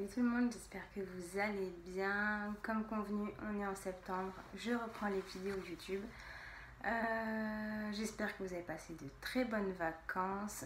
Salut tout le monde, j'espère que vous allez bien. Comme convenu, on est en septembre, je reprends les vidéos YouTube. J'espère que vous avez passé de très bonnes vacances.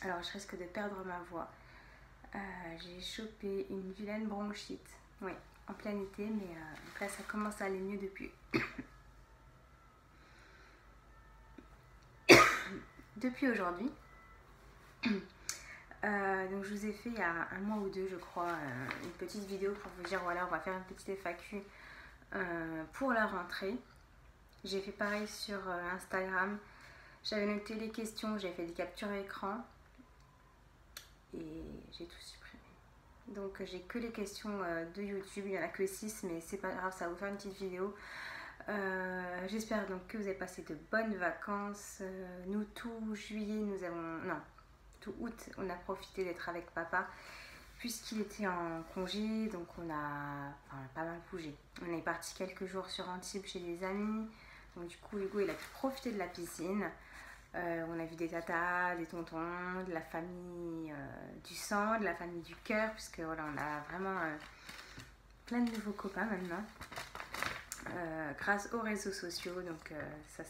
Alors je risque de perdre ma voix. J'ai chopé une vilaine bronchite. Oui, en plein été, mais donc là ça commence à aller mieux depuis aujourd'hui. Donc je vous ai fait il y a un mois ou deux je crois une petite vidéo pour vous dire voilà, on va faire une petite FAQ pour la rentrée. J'ai fait pareil sur Instagram, j'avais noté les questions, j'avais fait des captures écran et j'ai tout supprimé. Donc j'ai que les questions de YouTube, il n'y en a que 6 mais c'est pas grave, ça va vous faire une petite vidéo. J'espère donc que vous avez passé de bonnes vacances. Nous tout juillet nous avons... non, tout août, on a profité d'être avec papa puisqu'il était en congé, donc on a pas mal bougé. On est parti quelques jours sur Antibes chez des amis, donc du coup Hugo il a pu profiter de la piscine. On a vu des tatas, des tontons, de la famille du sang, de la famille du cœur, puisque voilà, on a vraiment plein de nouveaux copains maintenant grâce aux réseaux sociaux, donc ça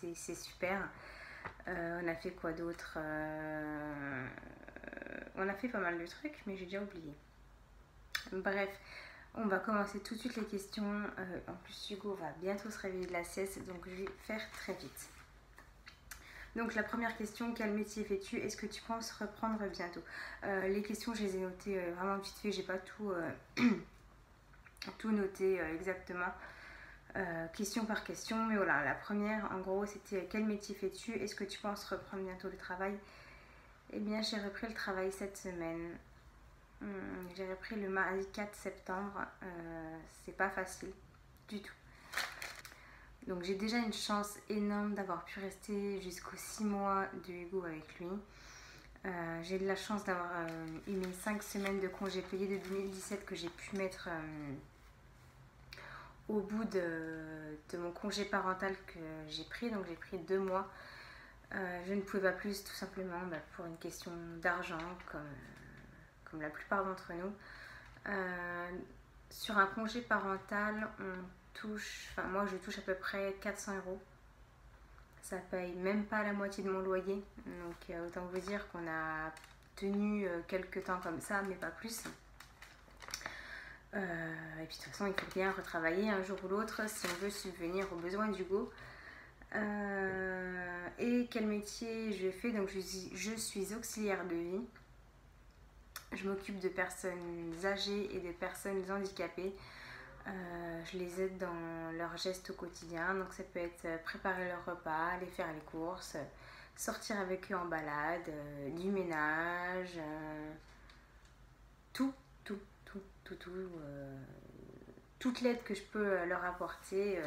c'est super. On a fait quoi d'autre? On a fait pas mal de trucs, mais j'ai déjà oublié. Bref, on va commencer tout de suite les questions. En plus, Hugo va bientôt se réveiller de la sieste, donc je vais faire très vite. Donc la première question, quel métier fais-tu? Est-ce que tu penses reprendre bientôt? Les questions, je les ai notées vraiment vite fait, j'ai pas tout, tout noté exactement. Question par question, mais voilà, la première en gros c'était quel métier fais-tu, est-ce que tu penses reprendre bientôt le travail? Eh bien j'ai repris le travail cette semaine, j'ai repris le mardi 4 septembre, c'est pas facile du tout. Donc j'ai déjà une chance énorme d'avoir pu rester jusqu'aux 6 mois de Hugo avec lui. J'ai de la chance d'avoir eu mes 5 semaines de congés payés de 2017 que j'ai pu mettre au bout de mon congé parental que j'ai pris, donc j'ai pris 2 mois. Je ne pouvais pas plus tout simplement pour une question d'argent comme la plupart d'entre nous. Sur un congé parental, on touche, enfin moi je touche à peu près 400 €. Ça paye même pas la moitié de mon loyer, donc autant vous dire qu'on a tenu quelques temps comme ça, mais pas plus. Et puis de toute façon il faut bien retravailler un jour ou l'autre si on veut subvenir aux besoins d'Hugo. Et quel métier je fais? Donc je suis auxiliaire de vie. Je m'occupe de personnes âgées et de personnes handicapées. Je les aide dans leurs gestes au quotidien. Donc ça peut être préparer leur repas, aller faire les courses, sortir avec eux en balade, du ménage, toute l'aide que je peux leur apporter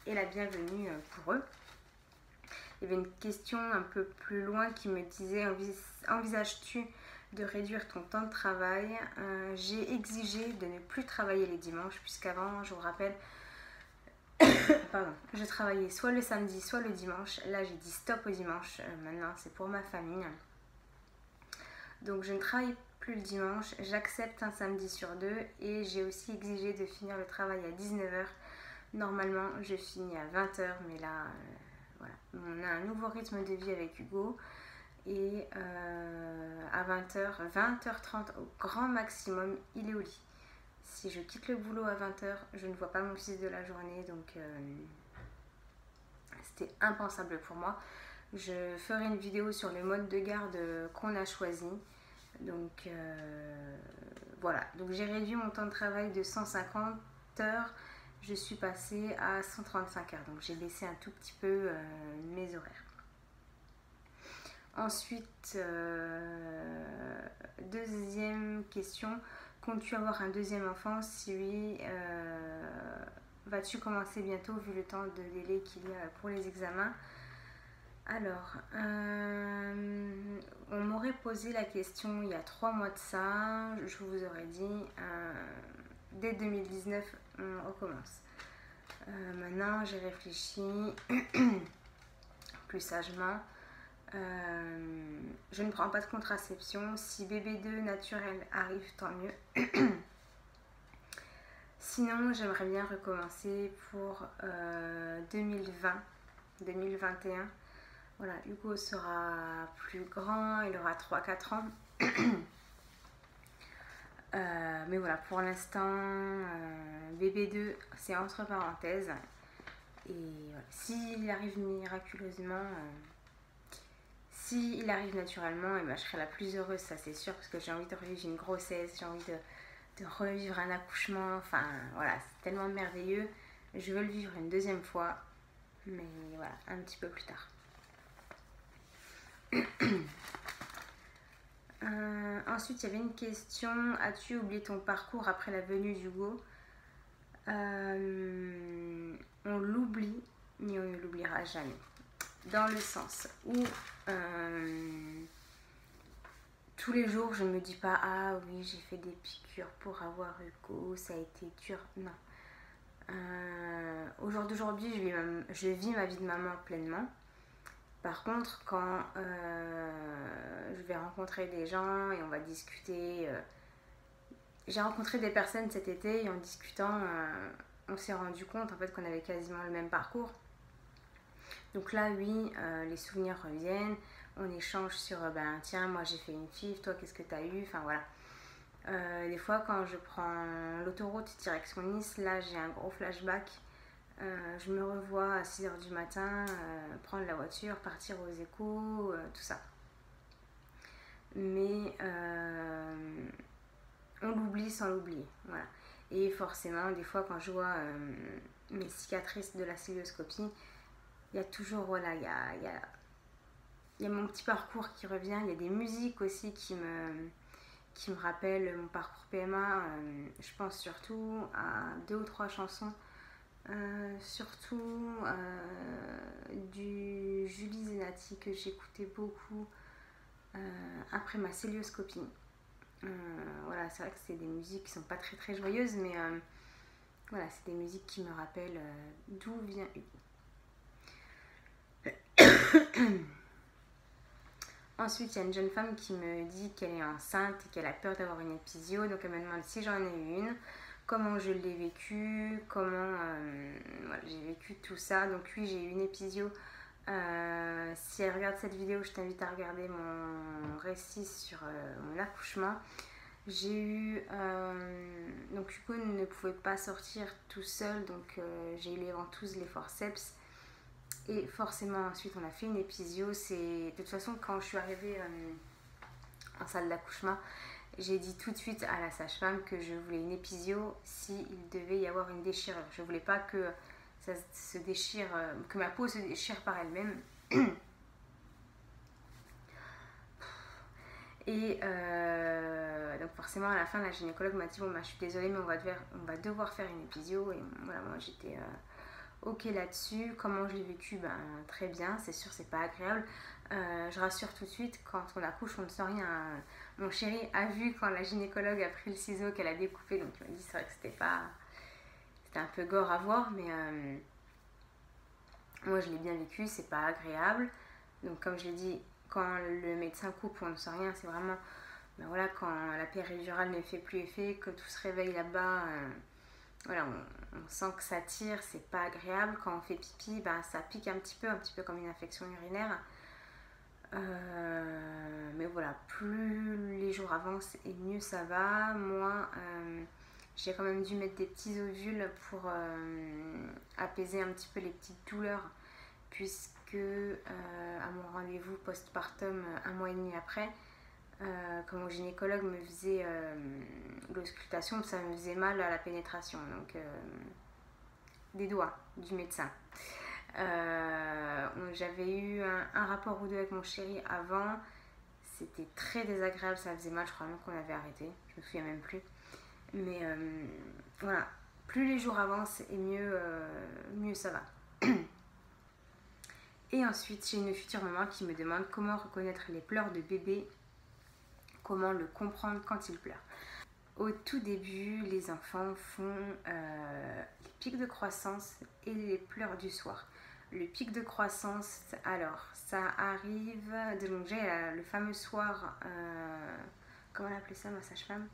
est la bienvenue pour eux. Il y avait une question un peu plus loin qui me disait envisages-tu de réduire ton temps de travail? J'ai exigé de ne plus travailler les dimanches puisqu'avant, je vous rappelle, pardon, je travaillais soit le samedi soit le dimanche. Là j'ai dit stop au dimanche, maintenant c'est pour ma famille. Donc je ne travaille plus le dimanche, j'accepte un samedi sur 2 et j'ai aussi exigé de finir le travail à 19 h. Normalement je finis à 20 h, mais là voilà, on a un nouveau rythme de vie avec Hugo et à 20 h, 20 h 30 au grand maximum, il est au lit. Si je quitte le boulot à 20 h, je ne vois pas mon fils de la journée, donc c'était impensable pour moi. Je ferai une vidéo sur le mode de garde qu'on a choisi. Donc voilà, donc j'ai réduit mon temps de travail de 150 heures, je suis passée à 135 heures, donc j'ai baissé un tout petit peu mes horaires. Ensuite, deuxième question, comptes-tu avoir un deuxième enfant? Si oui, vas-tu commencer bientôt vu le temps de délai qu'il y a pour les examens? Alors, on m'aurait posé la question il y a 3 mois de ça, je vous aurais dit dès 2019 on recommence. Maintenant j'ai réfléchi plus sagement, je je ne prends pas de contraception. Si bébé 2 naturel arrive, tant mieux. Sinon, j'aimerais bien recommencer pour 2020-2021. Voilà, Hugo sera plus grand, il aura 3-4 ans. Mais voilà, pour l'instant, bébé 2, c'est entre parenthèses. Et voilà, s'il arrive miraculeusement, s'il arrive naturellement, et ben, je serai la plus heureuse, ça c'est sûr, parce que j'ai envie de revivre une grossesse, j'ai envie de revivre un accouchement. Enfin voilà, c'est tellement merveilleux. Je veux le vivre une deuxième fois, mais voilà, un petit peu plus tard. Ensuite, il y avait une question. As-tu oublié ton parcours après la venue d'Hugo? On l'oublie, mais on ne l'oubliera jamais. Dans le sens où tous les jours, je ne me dis pas ah oui, j'ai fait des piqûres pour avoir Hugo, ça a été dur. Non. Au jour d'aujourd'hui, je vis ma vie de maman pleinement. Par contre, quand je vais rencontrer des gens et on va discuter, j'ai rencontré des personnes cet été et en discutant, on s'est rendu compte en fait qu'on avait quasiment le même parcours. Donc là, oui, les souvenirs reviennent, on échange sur ben tiens, moi j'ai fait une FIV, toi qu'est-ce que tu as eu, enfin voilà. Des fois, quand je prends l'autoroute direction Nice, là j'ai un gros flashback. Je me revois à 6h du matin, prendre la voiture, partir aux échos, tout ça. Mais on l'oublie sans l'oublier. Voilà. Et forcément, des fois, quand je vois mes cicatrices de la cilioscopie, il y a toujours, voilà, il y a mon petit parcours qui revient. Il y a des musiques aussi qui me rappellent mon parcours PMA. Je pense surtout à 2 ou 3 chansons. Surtout du Julie Zenati que j'écoutais beaucoup après ma célioscopie. Voilà, c'est vrai que c'est des musiques qui sont pas très très joyeuses, mais voilà, c'est des musiques qui me rappellent d'où vient Hugo. Ensuite, il y a une jeune femme qui me dit qu'elle est enceinte et qu'elle a peur d'avoir une épisio, donc elle me demande si j'en ai eu une, comment je l'ai vécu, comment voilà, j'ai vécu tout ça. Donc oui, j'ai eu une épisio. Si elle regarde cette vidéo, je t'invite à regarder mon récit sur mon accouchement. J'ai eu donc Hugo ne pouvait pas sortir tout seul, donc j'ai eu les ventouses, les forceps. Et forcément, ensuite, on a fait une épisio. De toute façon, quand je suis arrivée en salle d'accouchement, j'ai dit tout de suite à la sage-femme que je voulais une épisio s'il devait y avoir une déchirure. Je ne voulais pas que ça se déchire, que ma peau se déchire par elle-même. Et donc forcément, à la fin, la gynécologue m'a dit bon, bah, je suis désolée, mais on va devoir faire une épisio. Et voilà, moi, j'étais ok là-dessus. Comment je l'ai vécu? Ben, très bien, c'est sûr, c'est pas agréable. Je rassure tout de suite, quand on accouche, on ne sent rien. Mon chéri a vu quand la gynécologue a pris le ciseau qu'elle a découpé, donc il m'a dit c'est vrai que c'était un peu gore à voir, mais moi je l'ai bien vécu, c'est pas agréable. Donc comme je l'ai dit, quand le médecin coupe, on ne sent rien, c'est vraiment ben voilà, quand la péridurale ne fait plus effet, que tout se réveille là-bas. Voilà, on sent que ça tire, c'est pas agréable. Quand on fait pipi, ben, ça pique un petit peu comme une infection urinaire. Mais voilà, plus les jours avancent et mieux ça va. Moi, j'ai quand même dû mettre des petits ovules pour apaiser un petit peu les petites douleurs, puisque à mon rendez-vous postpartum, 1 mois et demi après, quand mon gynécologue me faisait l'auscultation, ça me faisait mal à la pénétration, donc des doigts du médecin. J'avais eu un rapport ou deux avec mon chéri avant, c'était très désagréable, ça faisait mal, je crois même qu'on avait arrêté, je me souviens même plus. Mais voilà, plus les jours avancent et mieux ça va. Et ensuite, j'ai une future maman qui me demande comment reconnaître les pleurs de bébé, comment le comprendre quand il pleure. Au tout début, les enfants font les pics de croissance et les pleurs du soir. Le pic de croissance, alors ça arrive, donc j'ai le fameux soir, comment on appelait ça ma sage-femme,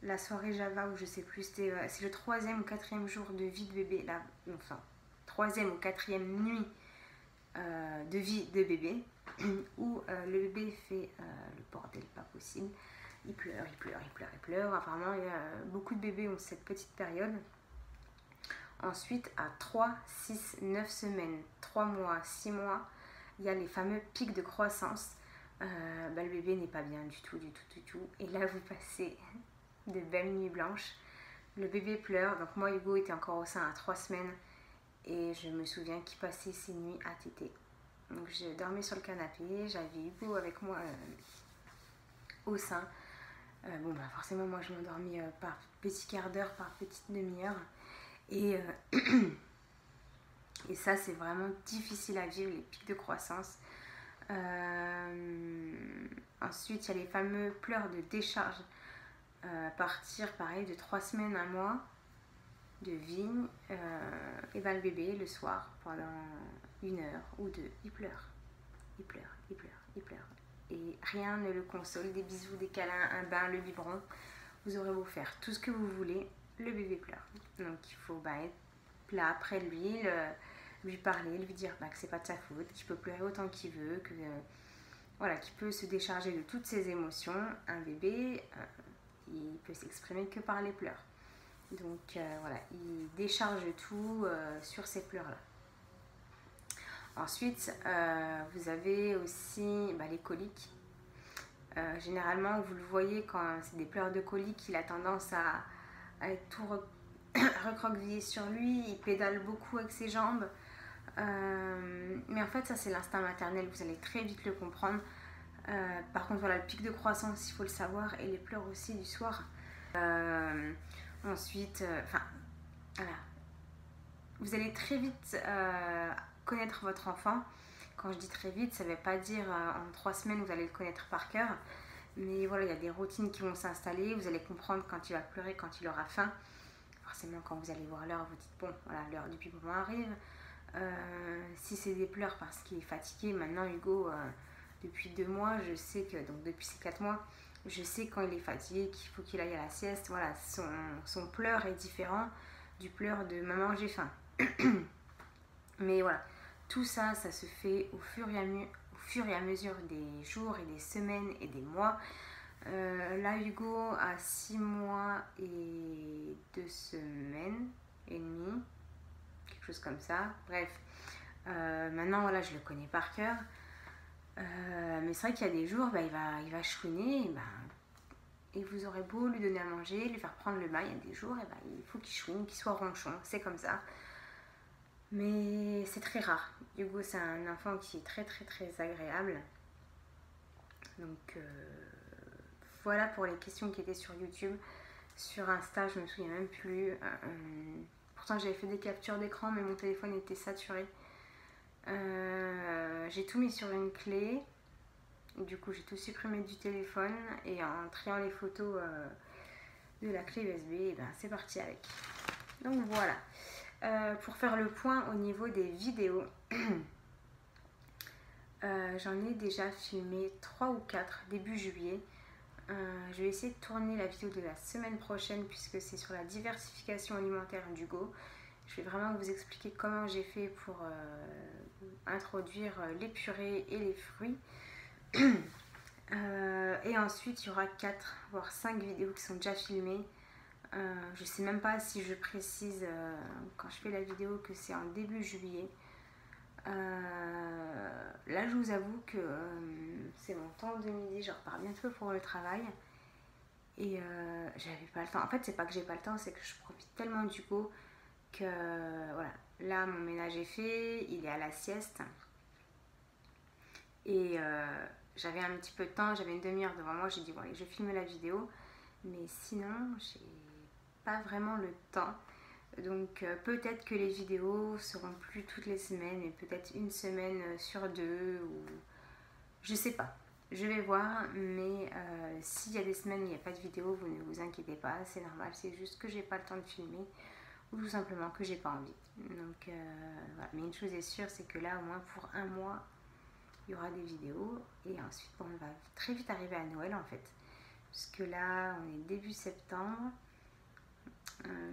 la soirée Java ou je sais plus, c'est le 3e ou 4e jour de vie de bébé, là, enfin 3e ou 4e nuit de vie de bébé, où le bébé fait le bordel pas possible, il pleure, il pleure, il pleure, il pleure, apparemment beaucoup de bébés ont cette petite période. Ensuite, à 3, 6, 9 semaines, 3 mois, 6 mois, il y a les fameux pics de croissance. Le bébé n'est pas bien du tout, du tout, du tout. Et là, vous passez de belles nuits blanches. Le bébé pleure. Donc moi, Hugo était encore au sein à 3 semaines. Et je me souviens qu'il passait ses nuits à téter. Donc je dormais sur le canapé. J'avais Hugo avec moi au sein. Forcément, moi, je m'endormis par petit quart d'heure, par petite demi-heure. Et ça, c'est vraiment difficile à vivre, les pics de croissance. Ensuite, il y a les fameux pleurs de décharge. Partir, pareil, de 3 semaines à 1 mois de vie. Et le bébé, le soir, pendant 1 heure ou 2, il pleure. Il pleure, il pleure, il pleure. Et rien ne le console. Des bisous, des câlins, un bain, le biberon. Vous aurez beau faire tout ce que vous voulez, le bébé pleure. Donc il faut être là près de lui, lui parler, lui dire que c'est pas de sa faute, qu'il peut pleurer autant qu'il veut, qu'il peut se décharger de toutes ses émotions. Un bébé, il peut s'exprimer que par les pleurs. Donc il décharge tout sur ces pleurs-là. Ensuite, vous avez aussi les coliques. Généralement, vous le voyez quand c'est des pleurs de coliques, il a tendance à être tout recroquevillé sur lui, il pédale beaucoup avec ses jambes. Mais en fait, ça c'est l'instinct maternel, vous allez très vite le comprendre. Par contre, le pic de croissance, il faut le savoir, et les pleurs aussi du soir. Ensuite, vous allez très vite connaître votre enfant. Quand je dis très vite, ça ne veut pas dire en 3 semaines vous allez le connaître par cœur. Mais il y a des routines qui vont s'installer. Vous allez comprendre quand il va pleurer, quand il aura faim. Forcément, quand vous allez voir l'heure, vous dites l'heure du biberon arrive. Si c'est des pleurs parce qu'il est fatigué, maintenant Hugo, depuis 2 mois, je sais que, donc depuis ces 4 mois, je sais quand il est fatigué, qu'il faut qu'il aille à la sieste. Son pleur est différent du pleur de maman j'ai faim. Mais tout ça, ça se fait au fur et à mesure des jours et des semaines et des mois. Là, Hugo a 6 mois et 2 semaines et demie, quelque chose comme ça. Bref, maintenant, je le connais par cœur. Mais c'est vrai qu'il y a des jours, il va chouiner, et vous aurez beau lui donner à manger, lui faire prendre le bain, il y a des jours, il faut qu'il chouine, qu'il soit ronchon, c'est comme ça. Mais c'est très rare. Hugo, c'est un enfant qui est très très très agréable. Donc voilà pour les questions qui étaient sur YouTube. Sur Insta, je me souviens même plus. Pourtant, j'avais fait des captures d'écran, mais mon téléphone était saturé. J'ai tout mis sur une clé. Du coup, j'ai tout supprimé du téléphone. Et en triant les photos de la clé USB, c'est parti avec. Donc voilà. Pour faire le point au niveau des vidéos, j'en ai déjà filmé 3 ou 4 début juillet. Je vais essayer de tourner la vidéo de la semaine prochaine puisque c'est sur la diversification alimentaire d'Hugo. Je vais vraiment vous expliquer comment j'ai fait pour introduire les purées et les fruits. Et ensuite, il y aura 4 voire 5 vidéos qui sont déjà filmées. Je sais même pas si je précise quand je fais la vidéo que c'est en début juillet. Là, je vous avoue que c'est mon temps de midi, je repars bientôt pour le travail et j'avais pas le temps. En fait, c'est pas que j'ai pas le temps, c'est que je profite tellement du coup que là, mon ménage est fait, il est à la sieste et j'avais un petit peu de temps, j'avais une demi-heure devant moi. J'ai dit bon allez, je filme la vidéo, mais sinon j'ai pas vraiment le temps. Donc peut-être que les vidéos seront plus toutes les semaines, mais peut-être une semaine sur 2 ou je sais pas. Je vais voir, mais s'il y a des semaines où il n'y a pas de vidéo, vous ne vous inquiétez pas, c'est normal, c'est juste que j'ai pas le temps de filmer ou tout simplement que j'ai pas envie. Donc voilà. Mais une chose est sûre, c'est que là au moins pour un mois il y aura des vidéos, et ensuite bon, on va très vite arriver à Noël en fait, puisque là on est début septembre,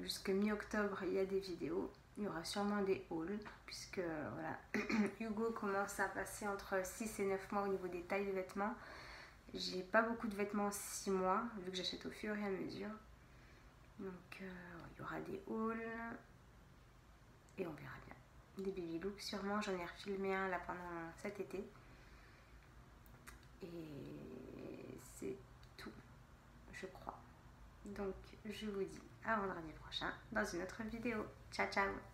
jusque mi-octobre il y a des vidéos. Il y aura sûrement des hauls, puisque voilà, Hugo commence à passer entre 6 et 9 mois au niveau des tailles de vêtements. J'ai pas beaucoup de vêtements 6 mois, vu que j'achète au fur et à mesure. Donc il y aura des hauls, et on verra bien. Des baby looks sûrement, j'en ai refilmé un là pendant cet été. Et c'est tout, je crois. Donc je vous dis à vendredi prochain dans une autre vidéo. Ciao ciao.